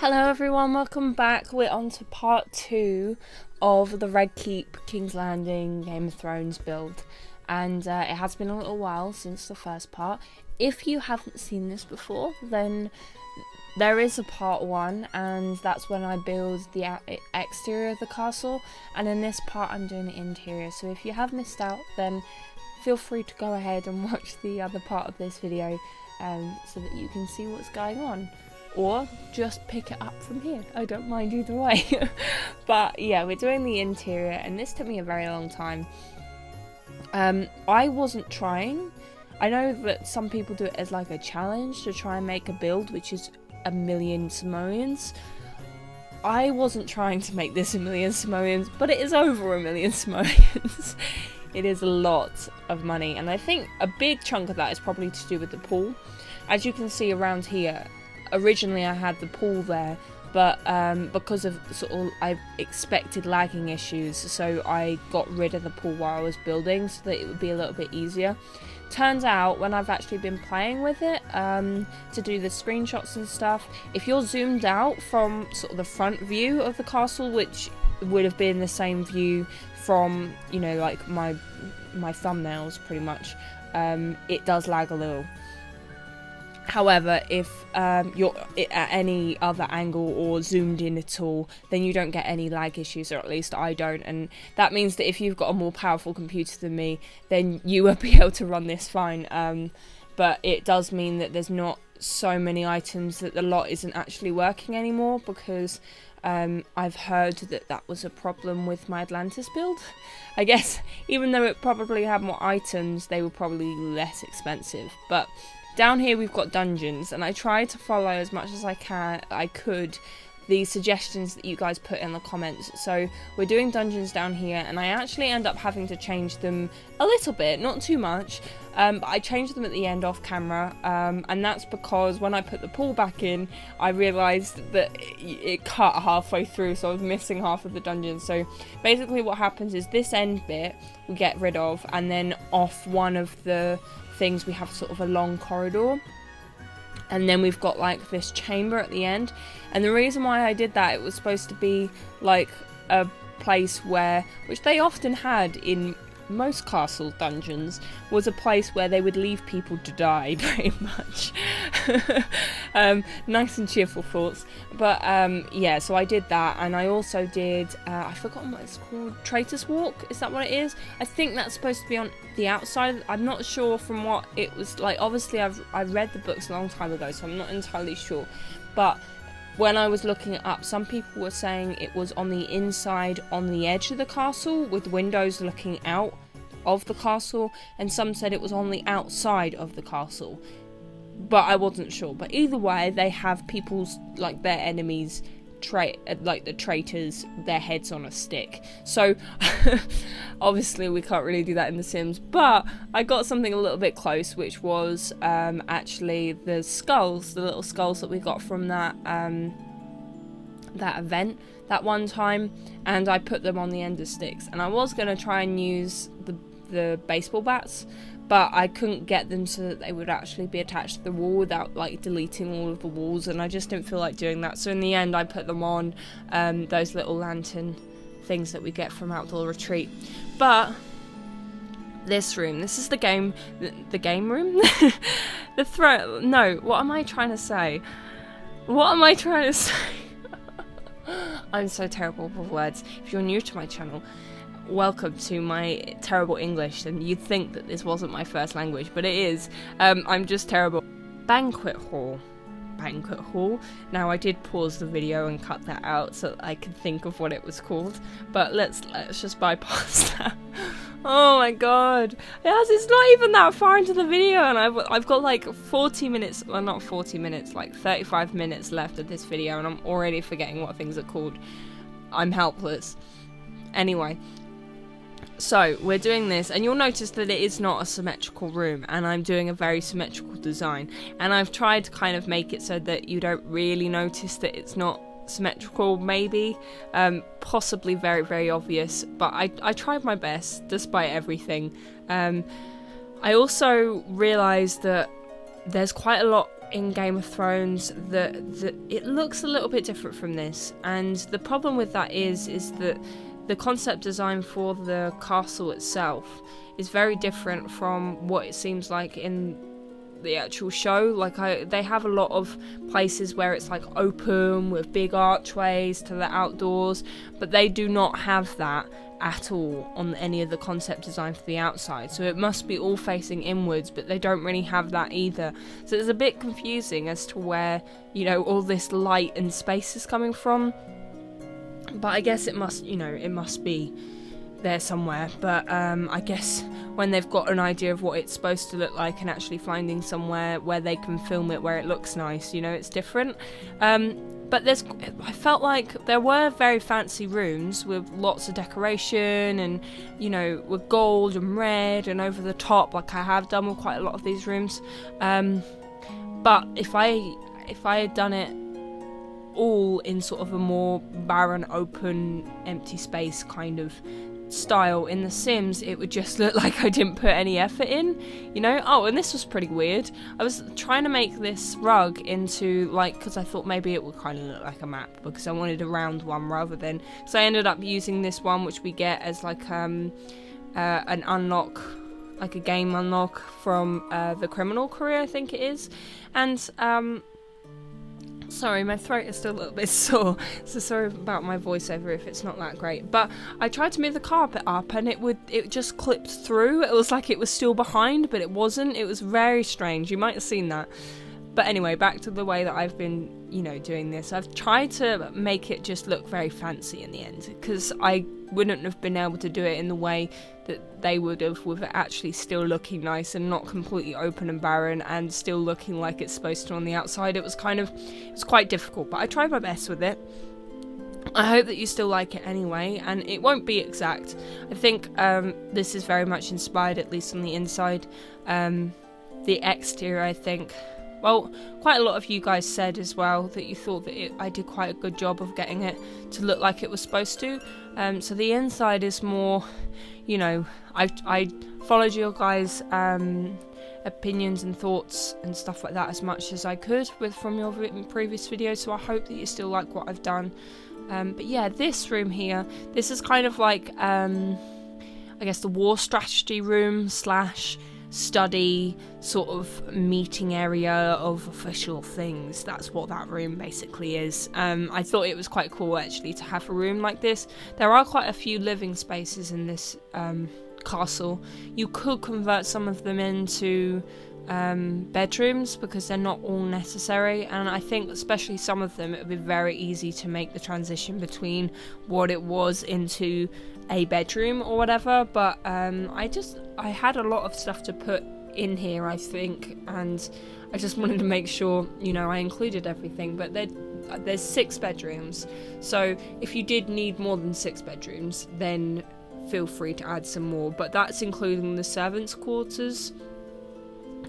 Hello everyone, welcome back. We're on to part 2 of the Red Keep King's Landing Game of Thrones build, and it has been a little while since the first part. If you haven't seen this before, then there is a part 1, and that's when I build the exterior of the castle, and in this part I'm doing the interior. So if you have missed out, then feel free to go ahead and watch the other part of this video so that you can see what's going on. Or just pick it up from here. I don't mind either way. But yeah, we're doing the interior, and this took me a very long time. I wasn't trying. I know that some people do it as like a challenge to try and make a build which is 1,000,000 simoleons. I wasn't trying to make this 1,000,000 simoleons, but it is over 1,000,000 simoleons. It is a lot of money, and I think a big chunk of that is probably to do with the pool. As you can see around here, originally I had the pool there, but because of I expected lagging issues, so I got rid of the pool while I was building so that it would be a little bit easier. Turns out, when I've actually been playing with it to do the screenshots and stuff, if you're zoomed out from sort of the front view of the castle, which would have been the same view from, you know, like my thumbnails pretty much, it does lag a little. However, if you're at any other angle or zoomed in at all, then you don't get any lag issues, or at least I don't, and that means that if you've got a more powerful computer than me, then you will be able to run this fine. But it does mean that there's not so many items, that the lot isn't actually working anymore, because I've heard that that was a problem with my Atlantis build. I guess even though it probably had more items, they were probably less expensive. But down here we've got dungeons, and I tried to follow as much as I could the suggestions that you guys put in the comments. So we're doing dungeons down here, and I actually end up having to change them a little bit, not too much, but I changed them at the end off camera, and that's because when I put the pool back in, I realised that it cut halfway through, so I was missing half of the dungeon. So basically what happens is this end bit we get rid of, and then off one of the things we have sort of a long corridor, and then we've got like this chamber at the end. And the reason why I did that, it was supposed to be like a place where, which they often had in most castle dungeons, was a place where they would leave people to die, pretty much. Nice and cheerful thoughts. But yeah, so I did that, and I also did, I've forgotten what it's called, Traitor's Walk, is that what it is? I think that's supposed to be on the outside. I'm not sure from what it was like. Obviously I read the books a long time ago, so I'm not entirely sure, but when I was looking it up, some people were saying it was on the inside, on the edge of the castle, with windows looking out of the castle, and some said it was on the outside of the castle, but I wasn't sure. But either way, they have people's, like, their enemies, like the traitors, their heads on a stick. So obviously we can't really do that in The Sims, but I got something a little bit close, which was actually the skulls, the little skulls that we got from that event that one time, and I put them on the end of sticks. And I was going to try and use the baseball bats, but I couldn't get them so that they would actually be attached to the wall without like deleting all of the walls, and I just didn't feel like doing that. So in the end I put them on those little lantern things that we get from Outdoor Retreat. But this room, this is the game room? The throne, no, what am I trying to say? I'm so terrible with words. If you're new to my channel, welcome to my terrible English, and you'd think that this wasn't my first language, but it is. I'm just terrible. Banquet hall. Now I did pause the video and cut that out so that I could think of what it was called, but let's just bypass that. Oh my god, it's not even that far into the video, and I've got like 40 minutes, well not 40 minutes, like 35 minutes left of this video, and I'm already forgetting what things are called. I'm helpless. Anyway, so we're doing this, and you'll notice that it is not a symmetrical room, and I'm doing a very symmetrical design, and I've tried to kind of make it so that you don't really notice that it's not symmetrical, maybe, possibly very, very obvious, but I tried my best despite everything. I also realised that there's quite a lot in Game of Thrones that it looks a little bit different from this, and the problem with that is that the concept design for the castle itself is very different from what it seems like in the actual show. Like they have a lot of places where it's like open with big archways to the outdoors, but they do not have that at all on any of the concept design for the outside, so it must be all facing inwards, but they don't really have that either, so it's a bit confusing as to where, you know, all this light and space is coming from. But I guess it must, you know, it must be there somewhere. But I guess when they've got an idea of what it's supposed to look like and actually finding somewhere where they can film it where it looks nice, you know, it's different. But I felt like there were very fancy rooms with lots of decoration and, you know, with gold and red and over the top, like I have done with quite a lot of these rooms. But if I had done it all in sort of a more barren, open, empty space kind of style in The Sims, it would just look like I didn't put any effort in, you know. Oh, and this was pretty weird. I was trying to make this rug into, like, because I thought maybe it would kind of look like a map, because I wanted a round one rather than, so I ended up using this one, which we get as like an unlock, like a game unlock from the criminal career, I think it is. And sorry, my throat is still a little bit sore, so sorry about my voiceover if it's not that great. But I tried to move the carpet up and it just clipped through. It was like it was still behind, but it wasn't. It was very strange. You might have seen that. But anyway, back to the way that I've been, you know, doing this. I've tried to make it just look very fancy in the end, because I wouldn't have been able to do it in the way that they would have, with it actually still looking nice and not completely open and barren and still looking like it's supposed to on the outside. It was quite difficult, but I tried my best with it. I hope that you still like it anyway, and it won't be exact. I think this is very much inspired, at least on the inside. The exterior, I think, well, quite a lot of you guys said as well that you thought that I did quite a good job of getting it to look like it was supposed to. So the inside is more, you know, I followed your guys' opinions and thoughts and stuff like that as much as I could from your previous videos, so I hope that you still like what I've done. But yeah, this room here, this is kind of like, I guess the war strategy room slash study sort of meeting area of official things. That's what that room basically is. I thought it was quite cool actually to have a room like this. There are quite a few living spaces in this castle. You could convert some of them into bedrooms, because they're not all necessary, and I think especially some of them it would be very easy to make the transition between what it was into a bedroom or whatever. But I had a lot of stuff to put in here, I think, and I just wanted to make sure, you know, I included everything. But there's 6 bedrooms, so if you did need more than 6 bedrooms, then feel free to add some more, but that's including the servants' quarters.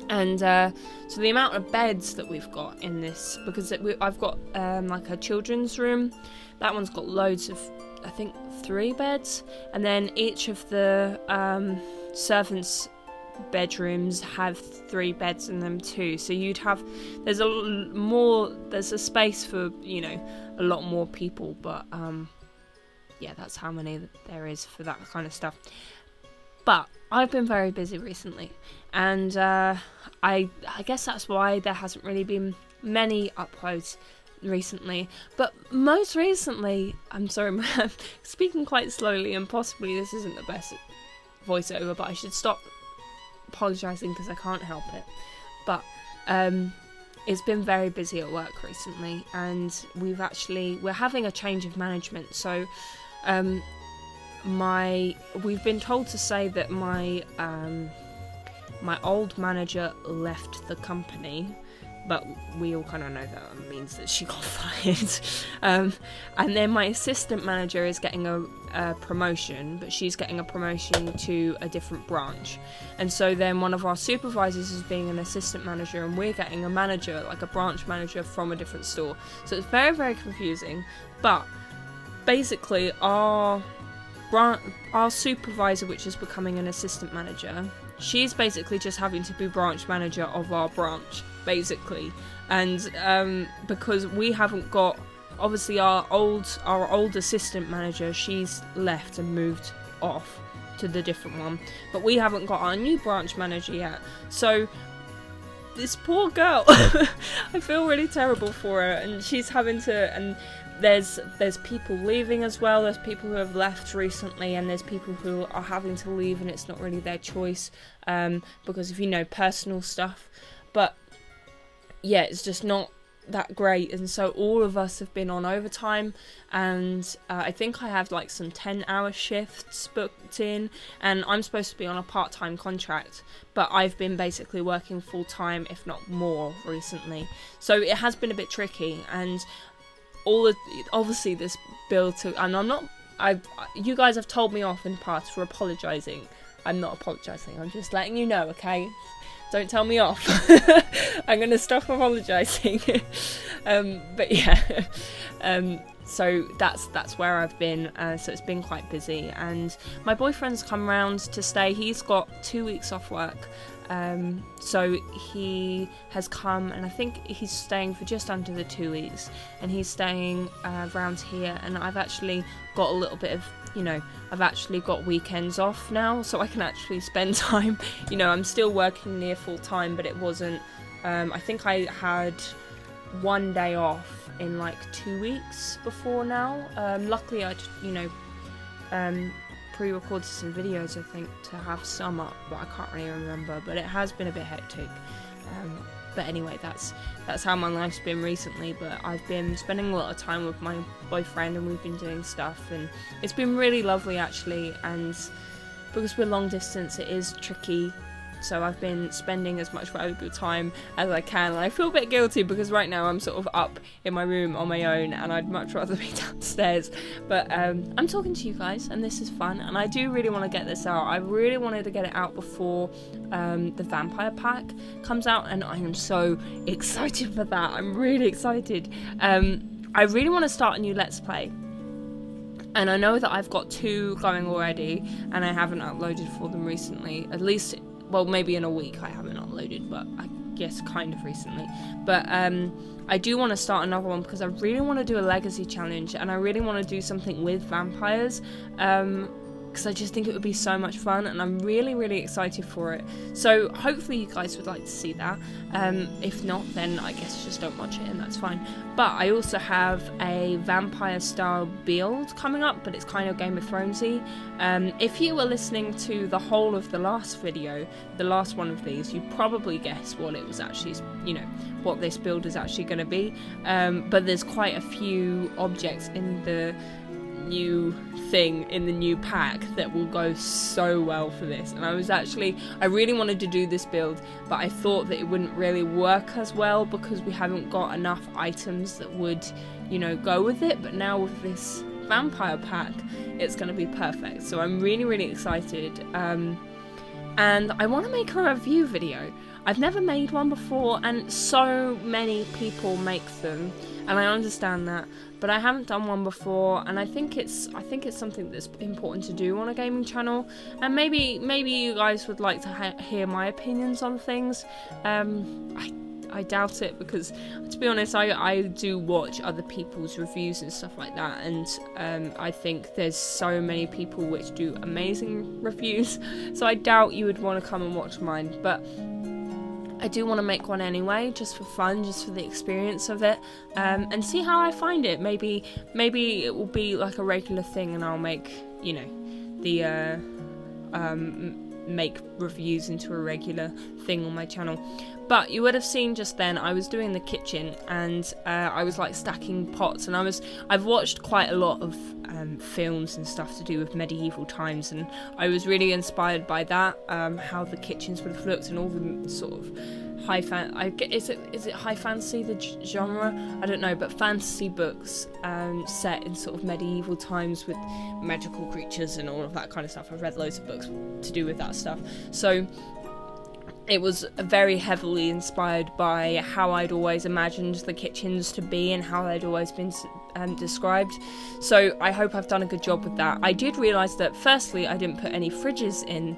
And so the amount of beds that we've got in this, because I've got like a children's room, that one's got loads of, I think, 3 beds, and then each of the servants' bedrooms have 3 beds in them too, so you'd have, there's a space for, you know, a lot more people, but yeah, that's how many there is for that kind of stuff. But I've been very busy recently, and I guess that's why there hasn't really been many uploads recently. But most recently, I'm sorry, I'm speaking quite slowly, and possibly this isn't the best voiceover, but I should stop apologising because I can't help it. But it's been very busy at work recently, and we're having a change of management, so we've been told to say that my old manager left the company, but we all kind of know that means that she got fired. And then my assistant manager is getting a promotion, but she's getting a promotion to a different branch. And so then one of our supervisors is being an assistant manager, and we're getting a manager, like a branch manager from a different store. So it's very, very confusing. But basically our supervisor, which is becoming an assistant manager, she's basically just having to be branch manager of our branch, basically. And because we haven't got, obviously our old assistant manager, she's left and moved off to the different one, but we haven't got our new branch manager yet. So this poor girl, I feel really terrible for her, and she's having to, and there's people leaving as well. There's people who have left recently, and there's people who are having to leave, and it's not really their choice, because of, you know, personal stuff. But yeah, it's just not that great, and so all of us have been on overtime, and I think I have like some 10-hour shifts booked in, and I'm supposed to be on a part-time contract, but I've been basically working full-time, if not more, recently. So it has been a bit tricky, and obviously this build to, and you guys have told me off in the past for apologising. I'm not apologising, I'm just letting you know, okay? Don't tell me off. I'm going to stop apologising. But yeah, so that's where I've been. So it's been quite busy, and my boyfriend's come round to stay. He's got 2 weeks off work. So he has come, and I think he's staying for just under the 2 weeks, and he's staying around here, and I've actually got a little bit of, you know, I've actually got weekends off now, so I can actually spend time, you know, I'm still working near full time, but it wasn't, I think I had 1 day off in like 2 weeks before now. Luckily I'd, you know, pre-recorded some videos, I think, to have some up, but I can't really remember, but it has been a bit hectic. But anyway, that's how my life's been recently. But I've been spending a lot of time with my boyfriend, and we've been doing stuff, and it's been really lovely actually. And because we're long distance, it is tricky, so I've been spending as much valuable time as I can, and I feel a bit guilty because right now I'm sort of up in my room on my own, and I'd much rather be downstairs. But I'm talking to you guys, and this is fun, and I do really want to get this out. I really wanted to get it out before the vampire pack comes out, and I am so excited for that. I'm really excited. I really want to start a new Let's Play, and I know that I've got 2 going already, and I haven't uploaded for them recently, at least. Well, maybe in a week I haven't uploaded, but I guess kind of recently. But I do want to start another one because I really want to do a legacy challenge, and I really want to do something with vampires, because I just think it would be so much fun, and I'm really, really excited for it. So hopefully you guys would like to see that. If not, then I guess just don't watch it, and that's fine. But I also have a vampire style build coming up, but it's kind of Game of Thronesy. If you were listening to the whole of the last video, the last one of these, you probably guessed what it was actually, you know, what this build is actually going to be. But there's quite a few objects in the new thing, in the new pack, that will go so well for this, and I really wanted to do this build, but I thought that it wouldn't really work as well because we haven't got enough items that would, you know, go with it. But now with this vampire pack, it's going to be perfect, so I'm really, really excited. And I want to make a review video. I've never made one before, and so many people make them, and I understand that, but I haven't done one before, and I think it's something that's important to do on a gaming channel, and maybe you guys would like to hear my opinions on things. I doubt it, because to be honest, I do watch other people's reviews and stuff like that, and I think there's so many people which do amazing reviews, so I doubt you would want to come and watch mine, but I do want to make one anyway, just for fun, just for the experience of it, and see how I find it. Maybe it will be like a regular thing, and I'll make, you know, the make reviews into a regular thing on my channel. But you would have seen just then I was doing the kitchen, and I was like stacking pots, and I've watched quite a lot of films and stuff to do with medieval times, and I was really inspired by that, how the kitchens would have looked, and all the sort of is it high fantasy, the genre? I don't know, but fantasy books set in sort of medieval times with magical creatures and all of that kind of stuff. I've read loads of books to do with that stuff, so it was very heavily inspired by how I'd always imagined the kitchens to be and how they'd always been described. So I hope I've done a good job with that. I did realise that firstly I didn't put any fridges in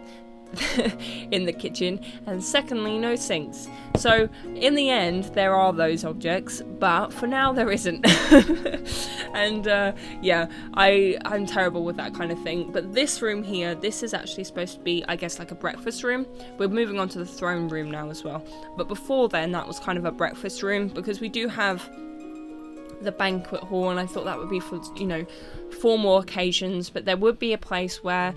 in the kitchen, and secondly, no sinks. So in the end, there are those objects, but for now there isn't. And yeah, I'm terrible with that kind of thing. But this room here, this is actually supposed to be, I guess, like a breakfast room. We're moving on to the throne room now as well. But before then, that was kind of a breakfast room, because we do have the banquet hall, and I thought that would be for, you know, formal occasions, but there would be a place where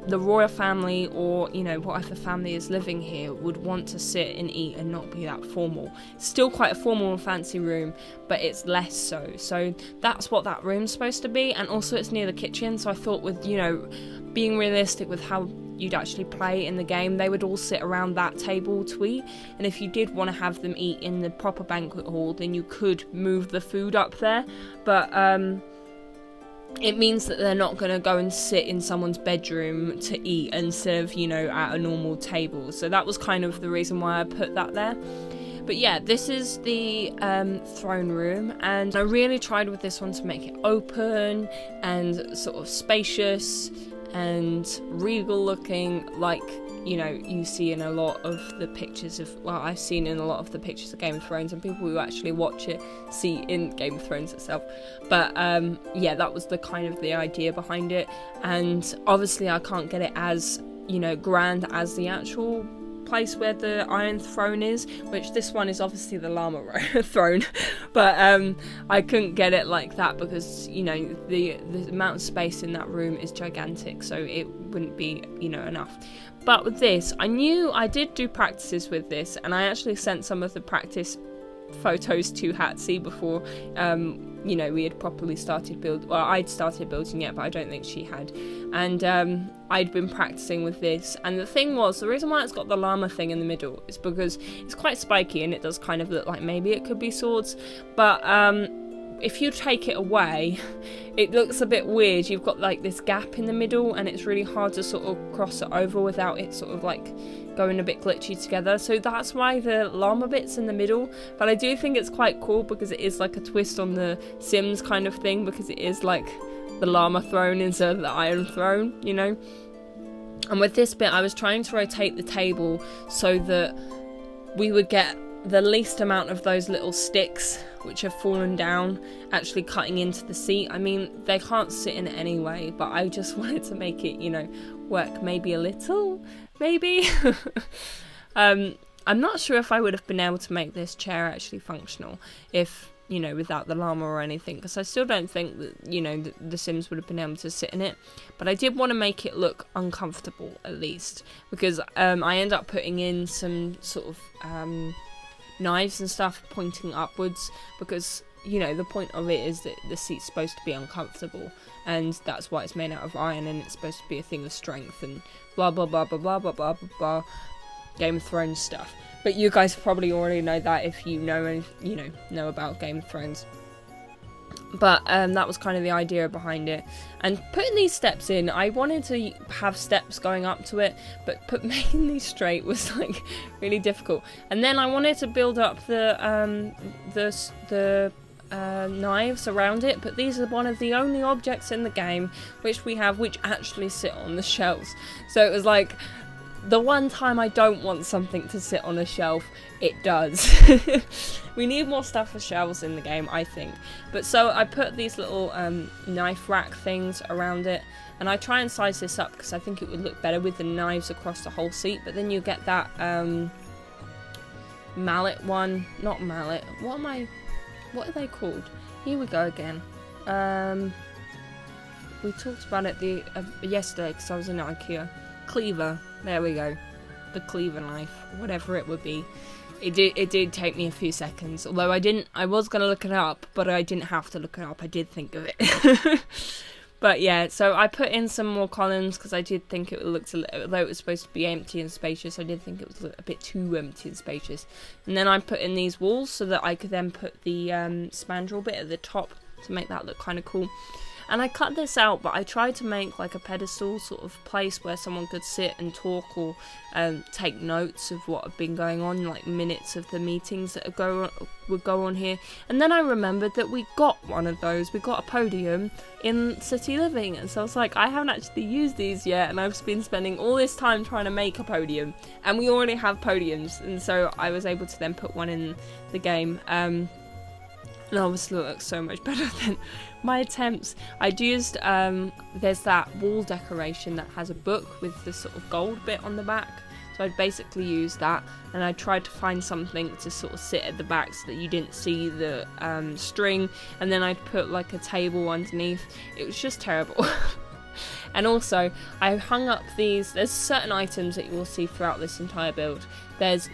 the royal family, or, you know, whatever family is living here, would want to sit and eat and not be that formal. It's still quite a formal and fancy room, but it's less so. So that's what that room's supposed to be, and also it's near the kitchen, so I thought, with, you know, being realistic with how you'd actually play in the game, they would all sit around that table to eat, and if you did want to have them eat in the proper banquet hall, then you could move the food up there, but it means that they're not going to go and sit in someone's bedroom to eat instead of, you know, at a normal table. So that was kind of the reason why I put that there. But yeah, this is the throne room, and I really tried with this one to make it open and sort of spacious and regal looking, like, you know, you see in a lot of the pictures of, well, I've seen in a lot of the pictures of Game of Thrones, and people who actually watch it see in Game of Thrones itself. But yeah, that was the kind of the idea behind it, and obviously I can't get it as, you know, grand as the actual place where the Iron Throne is, which this one is obviously the Llama Throne, but I couldn't get it like that because, you know, the amount of space in that room is gigantic, so it wouldn't be, you know, enough. But with this, I did do practices with this, and I actually sent some of the practice photos to Hatsy before, you know, we had properly started I'd started building it, but I don't think she had, and I'd been practicing with this, and the thing was, the reason why it's got the llama thing in the middle is because it's quite spiky, and it does kind of look like maybe it could be swords, but if you take it away, it looks a bit weird. You've got like this gap in the middle, and it's really hard to sort of cross it over without it sort of like going a bit glitchy together. So that's why the llama bit's in the middle. But I do think it's quite cool because it is like a twist on the Sims kind of thing, because it is like the Llama Throne instead of the Iron Throne, you know. And with this bit, I was trying to rotate the table so that we would get the least amount of those little sticks which have fallen down actually cutting into the seat. I mean, they can't sit in it anyway, but I just wanted to make it, you know, work maybe a little, maybe. I'm not sure if I would have been able to make this chair actually functional if, you know, without the llama or anything, because I still don't think that, you know, the Sims would have been able to sit in it. But I did want to make it look uncomfortable, at least, because I end up putting in some sort of knives and stuff pointing upwards, because, you know, the point of it is that the seat's supposed to be uncomfortable, and that's why it's made out of iron, and it's supposed to be a thing of strength, and blah blah blah blah blah blah blah blah blah, Game of Thrones stuff. But you guys probably already know that if you know about Game of Thrones. But that was kind of the idea behind it. And putting these steps in, I wanted to have steps going up to it, but making these straight was like really difficult. And then I wanted to build up the knives around it, but these are one of the only objects in the game which actually sit on the shelves. So it was like, the one time I don't want something to sit on a shelf, it does. We need more stuff for shelves in the game, I think. But so I put these little knife rack things around it, and I try and size this up because I think it would look better with the knives across the whole seat. But then you get that mallet one, not mallet. What are they called? Here we go again. We talked about it yesterday because I was in IKEA. Cleaver. There we go. The cleaver knife, whatever it would be. It did take me a few seconds, although I was going to look it up, but I didn't have to look it up. I did think of it. But yeah, so I put in some more columns because I did think it looked, although it was supposed to be empty and spacious, I did think it was a bit too empty and spacious. And then I put in these walls so that I could then put the spandrel bit at the top to make that look kind of cool. And I cut this out, but I tried to make like a pedestal sort of place where someone could sit and talk or take notes of what had been going on, like minutes of the meetings that would go on here. And then I remembered that we got one of those. We got a podium in City Living, and so I was like, I haven't actually used these yet, and I've been spending all this time trying to make a podium, and we already have podiums, and so I was able to then put one in the game. And obviously it looks so much better than my attempts. I'd used, there's that wall decoration that has a book with the sort of gold bit on the back. So I'd basically use that, and I tried to find something to sort of sit at the back so that you didn't see the string, and then I'd put like a table underneath. It was just terrible. And also, I hung up there's certain items that you will see throughout this entire build. There's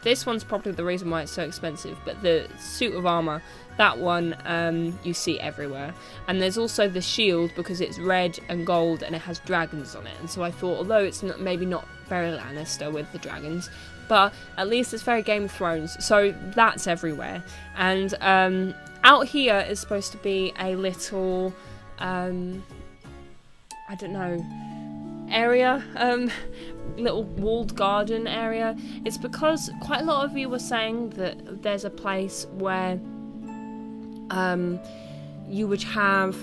this one's probably the reason why it's so expensive, but the suit of armour, that one you see everywhere. And there's also the shield, because it's red and gold and it has dragons on it. And so I thought, although it's maybe not very Lannister with the dragons, but at least it's very Game of Thrones, so that's everywhere. And out here is supposed to be a little, I don't know, area, little walled garden area. It's because quite a lot of you were saying that there's a place where you would have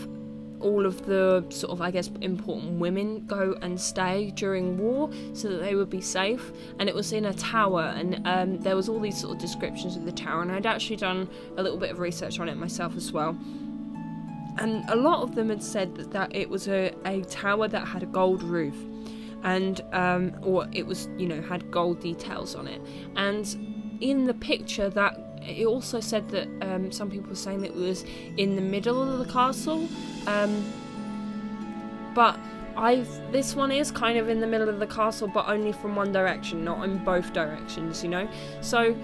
all of the sort of, I guess, important women go and stay during war so that they would be safe, and it was in a tower, and there was all these sort of descriptions of the tower, and I'd actually done a little bit of research on it myself as well. And a lot of them had said that it was a tower that had a gold roof, and or it was, you know, had gold details on it. And in the picture, that it also said that some people were saying that it was in the middle of the castle, but this one is kind of in the middle of the castle, but only from one direction, not in both directions, you know. So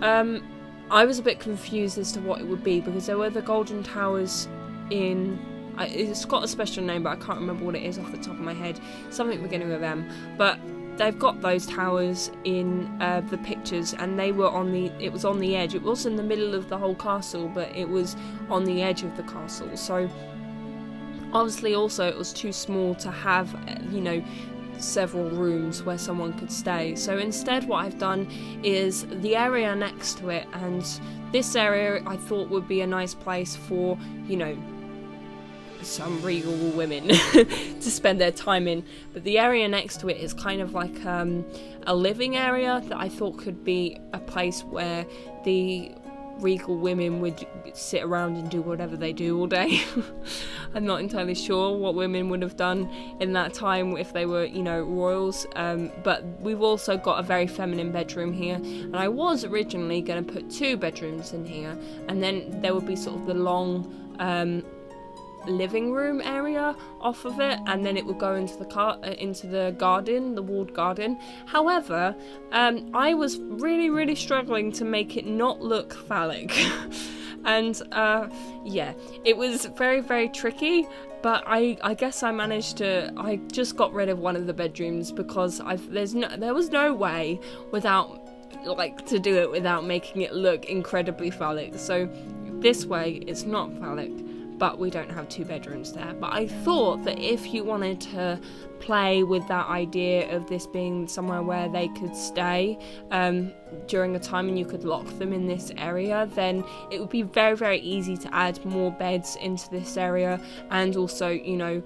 I was a bit confused as to what it would be, because there were the golden towers it's got a special name, but I can't remember what it is off the top of my head. Something beginning with M. But they've got those towers in the pictures, and it was on the edge. It was in the middle of the whole castle, but it was on the edge of the castle. So obviously also it was too small to have, you know, several rooms where someone could stay. So instead what I've done is the area next to it, and this area I thought would be a nice place for, you know, some regal women to spend their time in, but the area next to it is kind of like a living area that I thought could be a place where the regal women would sit around and do whatever they do all day. I'm not entirely sure what women would have done in that time if they were, you know, royals, but we've also got a very feminine bedroom here, and I was originally going to put 2 bedrooms in here, and then there would be sort of the long living room area off of it, and then it would go into the garden, the walled garden. However, I was really struggling to make it not look phallic. And yeah, it was very tricky, but I guess I managed to. I just got rid of one of the bedrooms because there was no way to do it without making it look incredibly phallic. So this way it's not phallic, but we don't have 2 bedrooms there. But I thought that if you wanted to play with that idea of this being somewhere where they could stay during a time, and you could lock them in this area, then it would be very easy to add more beds into this area. And also, you know,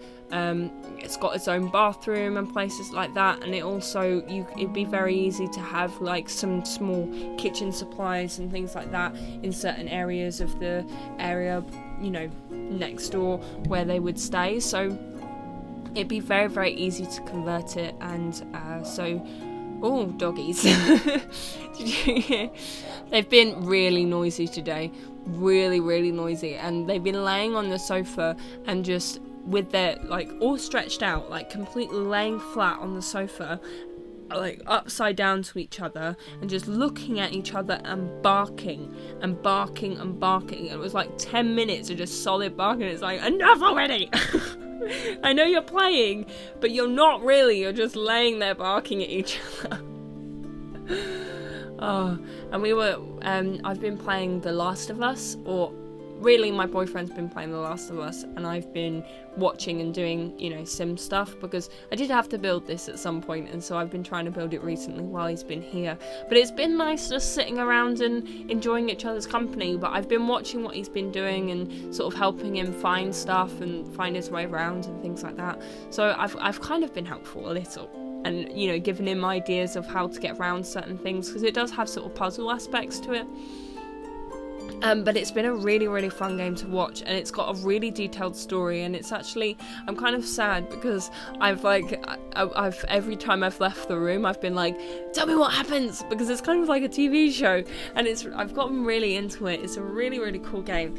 it's got its own bathroom and places like that, and it'd be very easy to have like some small kitchen supplies and things like that in certain areas of the area, you know, next door where they would stay. So it'd be very easy to convert it. And oh, doggies. Did you hear? They've been really noisy today, really noisy, and they've been laying on the sofa and just with their like all stretched out, like completely laying flat on the sofa, like upside down to each other, and just looking at each other and barking. It was like 10 minutes of just solid barking. It's like, enough already. I know you're playing, but you're not really. You're just laying there barking at each other. Oh, and I've been playing The Last of Us, or really my boyfriend's been playing The Last of Us, and I've been watching and doing, you know, sim stuff, because I did have to build this at some point, and so I've been trying to build it recently while he's been here. But it's been nice just sitting around and enjoying each other's company. But I've been watching what he's been doing and sort of helping him find stuff and find his way around and things like that. So I've kind of been helpful a little, and, you know, giving him ideas of how to get around certain things, because it does have sort of puzzle aspects to it. But it's been a really, really fun game to watch, and it's got a really detailed story, and it's actually, I'm kind of sad because I've every time I've left the room, I've been like, tell me what happens, because it's kind of like a TV show, and I've gotten really into it. It's a really, really cool game,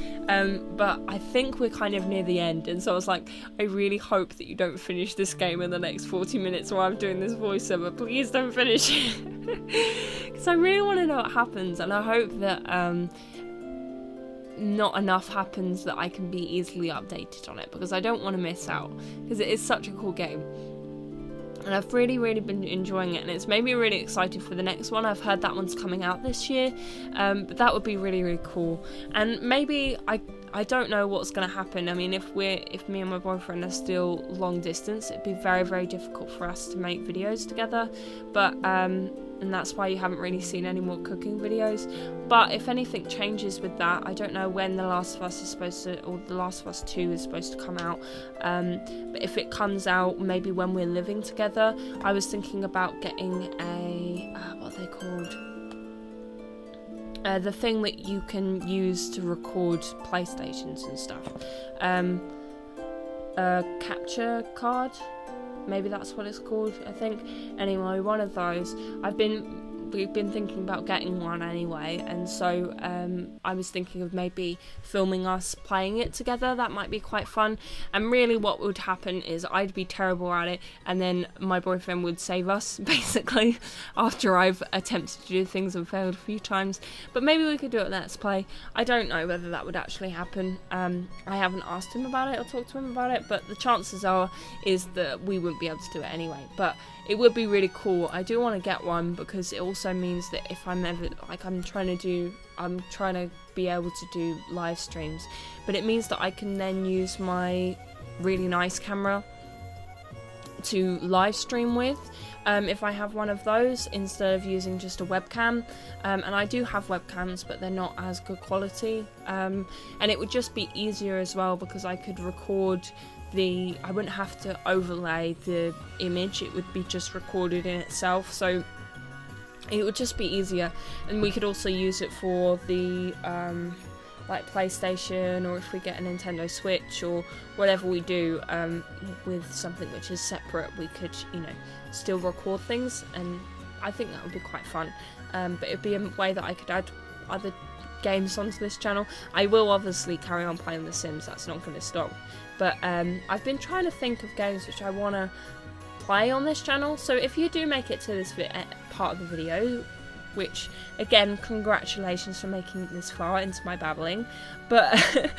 but I think we're kind of near the end, and so I was like, I really hope that you don't finish this game in the next 40 minutes while I'm doing this voiceover. Please don't finish it, because I really want to know what happens, and I hope that not enough happens that I can be easily updated on it, because I don't want to miss out, because it is such a cool game, and I've really, really been enjoying it, and it's made me really excited for the next one. I've heard that one's coming out this year, but that would be really, really cool. And maybe I don't know what's going to happen. I mean, if me and my boyfriend are still long distance, it'd be very, very difficult for us to make videos together, but and that's why you haven't really seen any more cooking videos. But if anything changes with that, I don't know when The Last of Us is supposed to, or The Last of Us 2 is supposed to come out, but if it comes out maybe when we're living together, I was thinking about getting a, what are they called? The thing that you can use to record PlayStations and stuff. A capture card? Maybe that's what it's called, I think. Anyway, one of those. We've been thinking about getting one anyway, and so I was thinking of maybe filming us playing it together. That might be quite fun. And really what would happen is I'd be terrible at it, and then my boyfriend would save us, basically, after I've attempted to do things and failed a few times. But maybe we could do it Let's Play. I don't know whether that would actually happen. I haven't asked him about it or talked to him about it, but the chances is that we wouldn't be able to do it anyway. But it would be really cool. I do want to get one, because it also means that if I'm ever, like, I'm trying to be able to do live streams, but it means that I can then use my really nice camera to live stream with, if I have one of those, instead of using just a webcam. And I do have webcams, but they're not as good quality, and it would just be easier as well, because I could record I wouldn't have to overlay the image, it would be just recorded in itself, so it would just be easier. And we could also use it for the like PlayStation, or if we get a Nintendo Switch or whatever we do, with something which is separate, we could, you know, still record things, and I think that would be quite fun. But it'd be a way that I could add other games onto this channel. I will obviously carry on playing The Sims, that's not going to stop, but I've been trying to think of games which I want to play on this channel. So if you do make it to this part of the video, which again, congratulations for making it this far into my babbling, but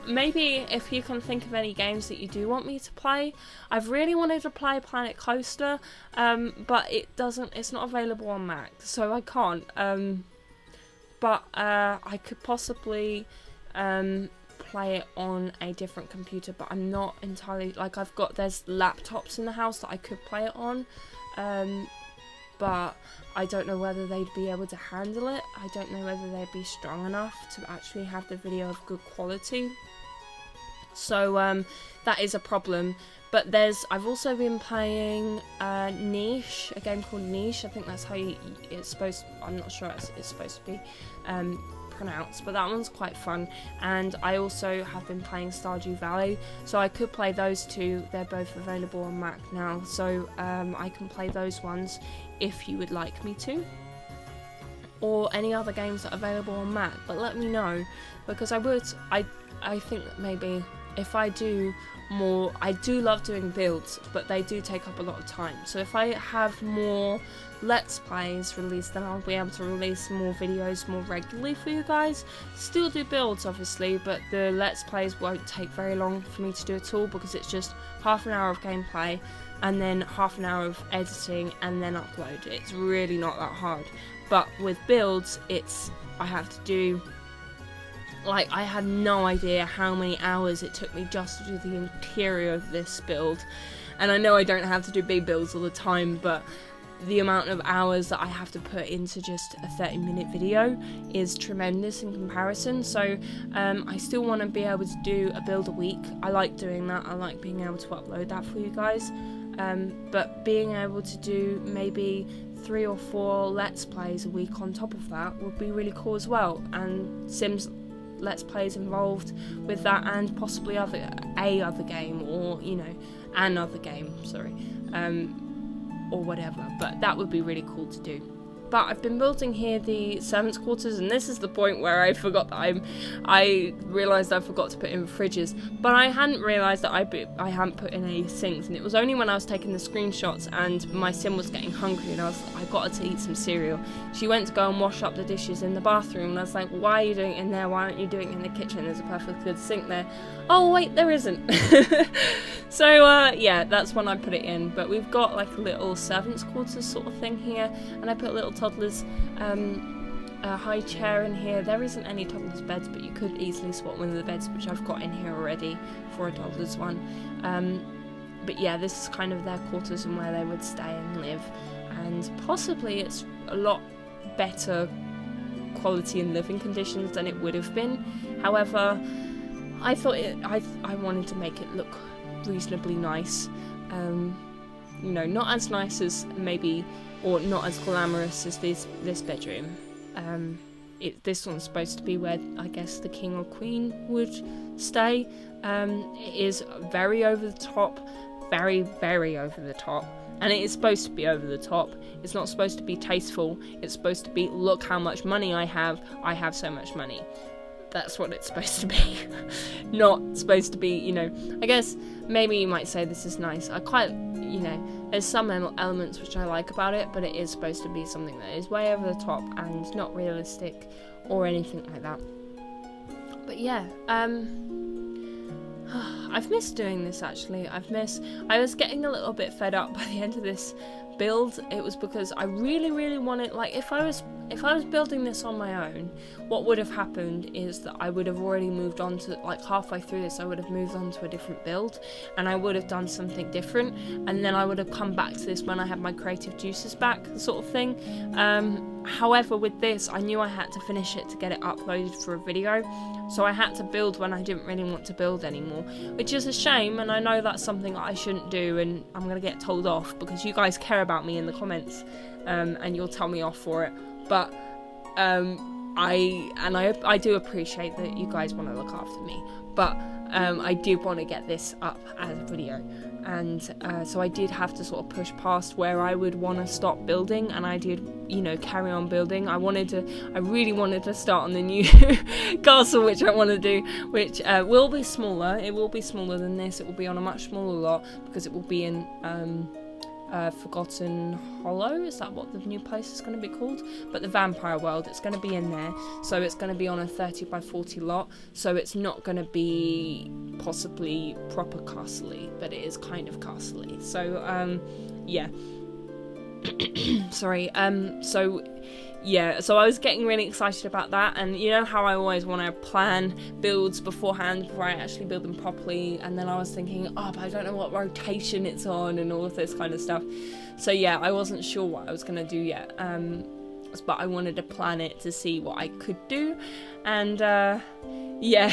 maybe if you can think of any games that you do want me to play. I've really wanted to play Planet Coaster, but it's not available on Mac, so I can't. But I could possibly play it on a different computer, but I'm not entirely, like, there's laptops in the house that I could play it on, but I don't know whether they'd be able to handle it. I don't know whether they'd be strong enough to actually have the video of good quality, so that is a problem. But I've also been playing Niche, a game called Niche. I think that's how I'm not sure it's supposed to be pronounced, but that one's quite fun. And I also have been playing Stardew Valley, so I could play those two. They're both available on Mac now, so I can play those ones if you would like me to, or any other games that are available on Mac. But let me know, because I think that maybe if I do more, I do love doing builds, but they do take up a lot of time. So if I have more Let's Plays released, then I'll be able to release more videos more regularly for you guys. Still do builds, obviously, but the Let's Plays won't take very long for me to do at all, because it's just half an hour of gameplay and then half an hour of editing and then upload. It's really not that hard. But with builds, I have to do like, I had no idea how many hours it took me just to do the interior of this build. And I know I don't have to do big builds all the time, but the amount of hours that I have to put into just a 30-minute video is tremendous in comparison. So I still want to be able to do a build a week. I like doing that. I like being able to upload that for you guys. But being able to do maybe 3 or 4 Let's Plays a week on top of that would be really cool as well. And Sims Let's Plays involved with that, and possibly other game, or, you know, another game, sorry. Or whatever, but that would be really cool to do. But I've been building here the servants' quarters, and this is the point where I forgot that I realised I forgot to put in fridges, but I hadn't realised that I hadn't put in any sinks, and it was only when I was taking the screenshots and my sim was getting hungry and I got her to eat some cereal. She went to go and wash up the dishes in the bathroom, and I was like, why are you doing it in there? Why aren't you doing it in the kitchen? There's a perfectly good sink there. Oh wait, there isn't. So yeah, that's when I put it in. But we've got like a little servants' quarters sort of thing here, and I put a little toddler's high chair in here. There isn't any toddler's beds, but you could easily swap one of the beds, which I've got in here already for a toddler's one. But yeah, this is kind of their quarters and where they would stay and live, and possibly it's a lot better quality and living conditions than it would have been. However, I thought I wanted to make it look reasonably nice. You know, not as nice as maybe, or not as glamorous as this bedroom. This one's supposed to be where I guess the king or queen would stay. It is very over the top, very, very over the top. And it is supposed to be over the top. It's not supposed to be tasteful. It's supposed to be, look how much money I have so much money. That's what it's supposed to be. Not supposed to be, you know, I guess maybe you might say this is nice. I quite, you know, there's some elements which I like about it, but it is supposed to be something that is way over the top and not realistic or anything like that. But yeah, I've missed doing this actually. I was getting a little bit fed up by the end of this build. It was because I really, really wanted, like, if I was building this on my own, what would have happened is that I would have already moved on to, like, halfway through this, I would have moved on to a different build, and I would have done something different, and then I would have come back to this when I had my creative juices back, sort of thing. However, with this, I knew I had to finish it to get it uploaded for a video, so I had to build when I didn't really want to build anymore, which is a shame, and I know that's something that I shouldn't do, and I'm going to get told off, because you guys care about me in the comments, and you'll tell me off for it. But I do appreciate that you guys want to look after me, but I did want to get this up as a video, and so I did have to sort of push past where I would want to stop building, and I did, you know, carry on building. I really wanted to start on the new castle, which I want to do, which will be smaller. It will be smaller than this. It will be on a much smaller lot, because it will be in Forgotten Hollow, is that what the new place is going to be called? But the vampire world, it's going to be in there, so it's going to be on a 30 by 40 lot, so it's not going to be possibly proper castle-y, but it is kind of castle-y. So yeah. Sorry. So I was getting really excited about that, and you know how I always want to plan builds beforehand before I actually build them properly, and then I was thinking, oh, but I don't know what rotation it's on and all of this kind of stuff. So yeah, I wasn't sure what I was going to do yet, but I wanted to plan it to see what I could do, and yeah,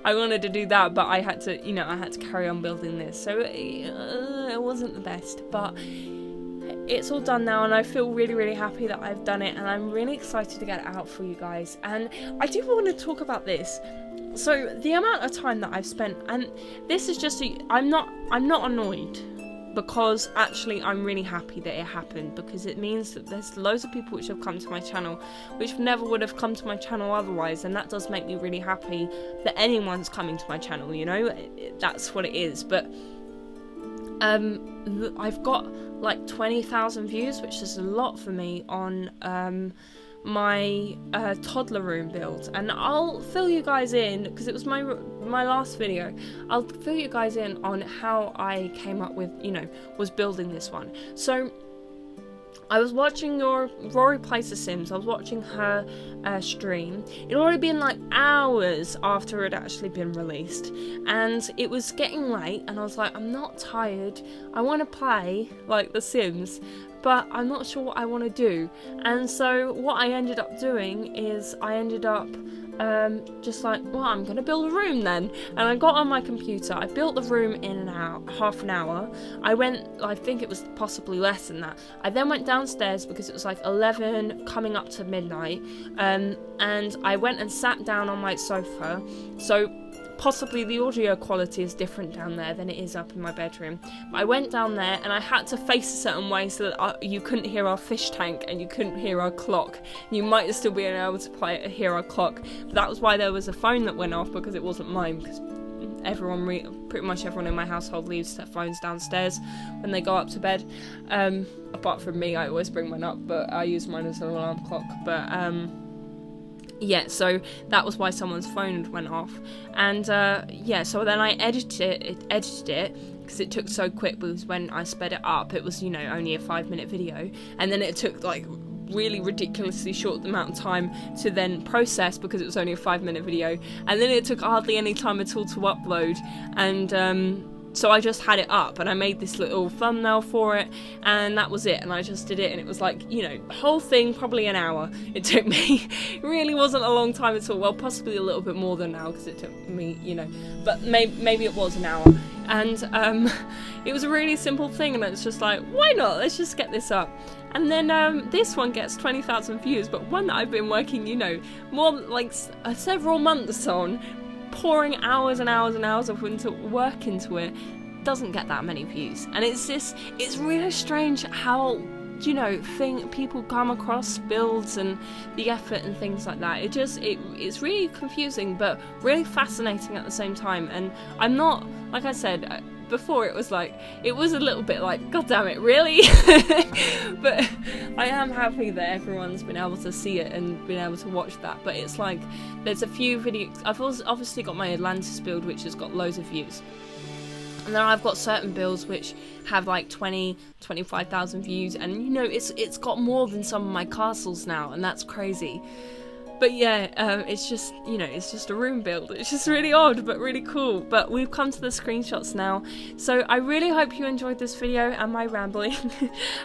I wanted to do that, but I had to carry on building this, so it wasn't the best, but it's all done now, and I feel really, really happy that I've done it, and I'm really excited to get it out for you guys. And I do want to talk about this. So the amount of time that I've spent, and this is just I'm not annoyed, because actually I'm really happy that it happened, because it means that there's loads of people which have come to my channel which never would have come to my channel otherwise, and that does make me really happy that anyone's coming to my channel, you know, that's what it is. But I've got like 20,000 views, which is a lot for me, on my toddler room build, and I'll fill you guys in, because it was my last video. I'll fill you guys in on how I came up with, was building this one. So I was watching Rory Plays The Sims. I was watching her stream. It had already been like hours after it had actually been released, and it was getting late, and I was like, I'm not tired. I want to play like The Sims, but I'm not sure what I want to do. And so what I ended up doing is I ended up just like, well, I'm gonna build a room then. And I got on my computer, I built the room in an hour, half an hour. I think it was possibly less than that. I then went downstairs because it was like 11 coming up to midnight, and I went and sat down on my sofa. So possibly the audio quality is different down there than it is up in my bedroom. But I went down there and I had to face a certain way so that you couldn't hear our fish tank and you couldn't hear our clock. You might still be able to hear our clock. But that was why there was a phone that went off, because it wasn't mine, because pretty much everyone in my household leaves their phones downstairs when they go up to bed. Apart from me, I always bring mine up, but I use mine as an alarm clock. But yeah, so that was why someone's phone went off. And yeah, so then I edited it because it took so quick, because when I sped it up, it was, you know, only a 5-minute video, and then it took like really ridiculously short amount of time to then process, because it was only a 5-minute video, and then it took hardly any time at all to upload. And so I just had it up and I made this little thumbnail for it, and that was it. And I just did it, and it was like, you know, the whole thing probably an hour it took me. It really wasn't a long time at all. Well, possibly a little bit more than an hour, because it took me, you know, but maybe it was an hour. And it was a really simple thing, and it's just like, why not? Let's just get this up. And then this one gets 20,000 views, but one that I've been working, you know, more like several months on, pouring hours and hours and hours of work into it, doesn't get that many views. And it's really strange how, you know, people come across builds and the effort and things like that. It's really confusing, but really fascinating at the same time. And I'm not, like I said before, it was a little bit like, God damn it, really? But I am happy that everyone's been able to see it and been able to watch that. But it's like, there's a few videos. I've obviously got my Atlantis build, which has got loads of views. And then I've got certain builds which have like 25,000 views, and you know, it's got more than some of my castles now, and that's crazy. But yeah, it's just, you know, it's just a room build. It's just really odd, but really cool. But we've come to the screenshots now. So I really hope you enjoyed this video and my rambling.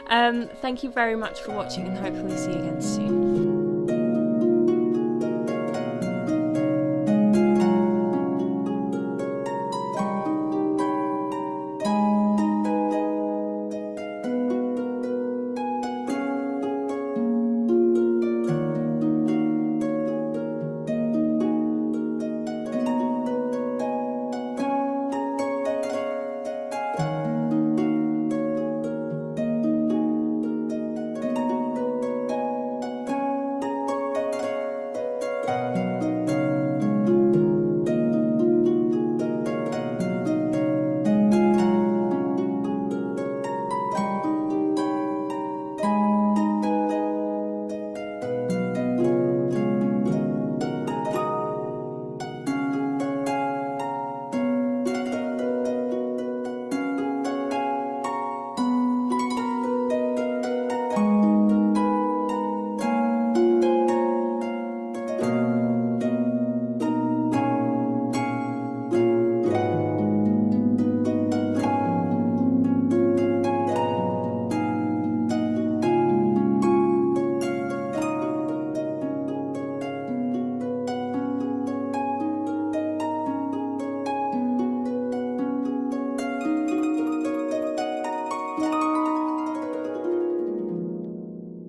Thank you very much for watching, and hopefully see you again soon.